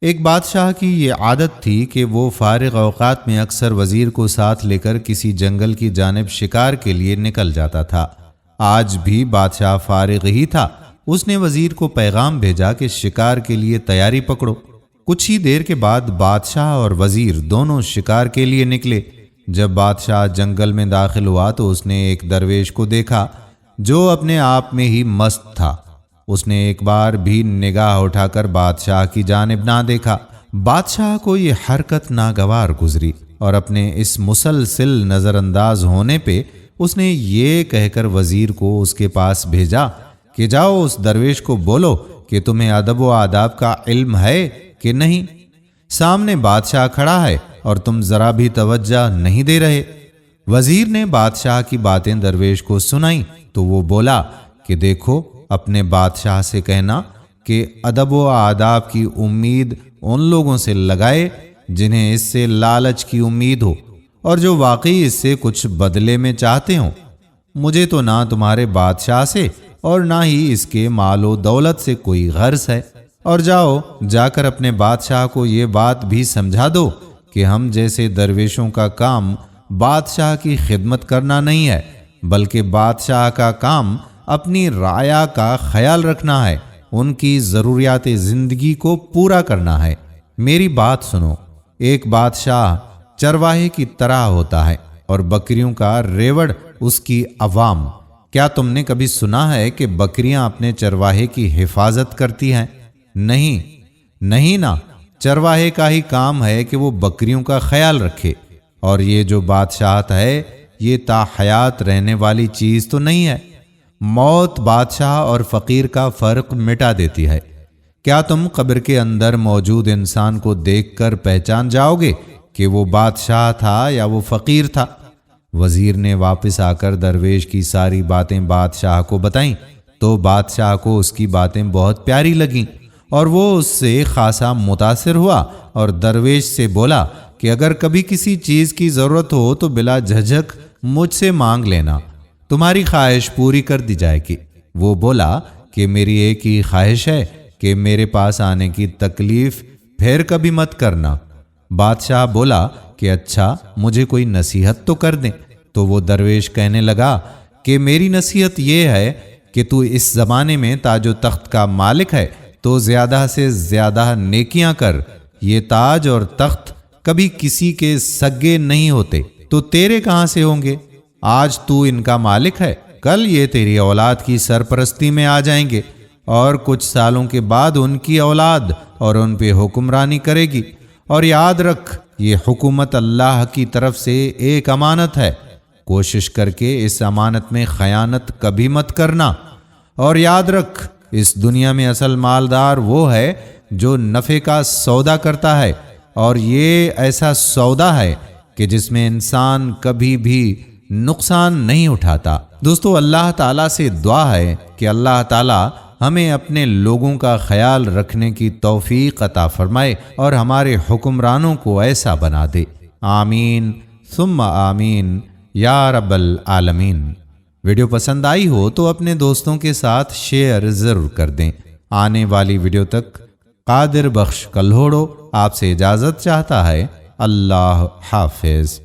ایک بادشاہ کی یہ عادت تھی کہ وہ فارغ اوقات میں اکثر وزیر کو ساتھ لے کر کسی جنگل کی جانب شکار کے لیے نکل جاتا تھا۔ آج بھی بادشاہ فارغ ہی تھا۔ اس نے وزیر کو پیغام بھیجا کہ شکار کے لیے تیاری پکڑو۔ کچھ ہی دیر کے بعد بادشاہ اور وزیر دونوں شکار کے لیے نکلے۔ جب بادشاہ جنگل میں داخل ہوا تو اس نے ایک درویش کو دیکھا جو اپنے آپ میں ہی مست تھا۔ اس نے ایک بار بھی نگاہ اٹھا کر بادشاہ کی جانب نہ دیکھا۔ بادشاہ کو یہ حرکت ناگوار گزری اور اپنے اس مسلسل نظر انداز ہونے پہ اس نے یہ کہہ کر وزیر کو اس کے پاس بھیجا کہ جاؤ اس درویش کو بولو کہ تمہیں ادب و آداب کا علم ہے کہ نہیں؟ سامنے بادشاہ کھڑا ہے اور تم ذرا بھی توجہ نہیں دے رہے۔ وزیر نے بادشاہ کی باتیں درویش کو سنائیں تو وہ بولا کہ دیکھو، اپنے بادشاہ سے کہنا کہ ادب و آداب کی امید ان لوگوں سے لگائے جنہیں اس سے لالچ کی امید ہو اور جو واقعی اس سے کچھ بدلے میں چاہتے ہوں۔ مجھے تو نہ تمہارے بادشاہ سے اور نہ ہی اس کے مال و دولت سے کوئی غرض ہے، اور جا کر اپنے بادشاہ کو یہ بات بھی سمجھا دو کہ ہم جیسے درویشوں کا کام بادشاہ کی خدمت کرنا نہیں ہے، بلکہ بادشاہ کا کام اپنی رعایا کا خیال رکھنا ہے، ان کی ضروریات زندگی کو پورا کرنا ہے۔ میری بات سنو، ایک بادشاہ چرواہے کی طرح ہوتا ہے اور بکریوں کا ریوڑ اس کی عوام۔ کیا تم نے کبھی سنا ہے کہ بکریاں اپنے چرواہے کی حفاظت کرتی ہیں؟ نہیں نا، چرواہے کا ہی کام ہے کہ وہ بکریوں کا خیال رکھے، اور یہ جو بادشاہت ہے یہ تا حیات رہنے والی چیز تو نہیں ہے۔ موت بادشاہ اور فقیر کا فرق مٹا دیتی ہے۔ کیا تم قبر کے اندر موجود انسان کو دیکھ کر پہچان جاؤ گے کہ وہ بادشاہ تھا یا وہ فقیر تھا؟ وزیر نے واپس آ کر درویش کی ساری باتیں بادشاہ کو بتائیں تو بادشاہ کو اس کی باتیں بہت پیاری لگیں اور وہ اس سے خاصا متاثر ہوا اور درویش سے بولا کہ اگر کبھی کسی چیز کی ضرورت ہو تو بلا جھجھک مجھ سے مانگ لینا، تمہاری خواہش پوری کر دی جائے گی۔ وہ بولا کہ میری ایک ہی خواہش ہے کہ میرے پاس آنے کی تکلیف پھر کبھی مت کرنا۔ بادشاہ بولا کہ اچھا، مجھے کوئی نصیحت تو کر دیں۔ تو وہ درویش کہنے لگا کہ میری نصیحت یہ ہے کہ تو اس زمانے میں تاج و تخت کا مالک ہے تو زیادہ سے زیادہ نیکیاں کر۔ یہ تاج اور تخت کبھی کسی کے سگے نہیں ہوتے، تو تیرے کہاں سے ہوں گے؟ آج تو ان کا مالک ہے، کل یہ تیری اولاد کی سرپرستی میں آ جائیں گے، اور کچھ سالوں کے بعد ان کی اولاد اور ان پہ حکمرانی کرے گی۔ اور یاد رکھ، یہ حکومت اللہ کی طرف سے ایک امانت ہے، کوشش کر کے اس امانت میں خیانت کبھی مت کرنا۔ اور یاد رکھ، اس دنیا میں اصل مالدار وہ ہے جو نفع کا سودا کرتا ہے، اور یہ ایسا سودا ہے کہ جس میں انسان کبھی بھی نقصان نہیں اٹھاتا۔ دوستو، اللہ تعالیٰ سے دعا ہے کہ اللہ تعالیٰ ہمیں اپنے لوگوں کا خیال رکھنے کی توفیق عطا فرمائے اور ہمارے حکمرانوں کو ایسا بنا دے۔ آمین ثم آمین یا رب العالمین۔ ویڈیو پسند آئی ہو تو اپنے دوستوں کے ساتھ شیئر ضرور کر دیں۔ آنے والی ویڈیو تک قادر بخش کلہوڑو آپ سے اجازت چاہتا ہے۔ اللہ حافظ۔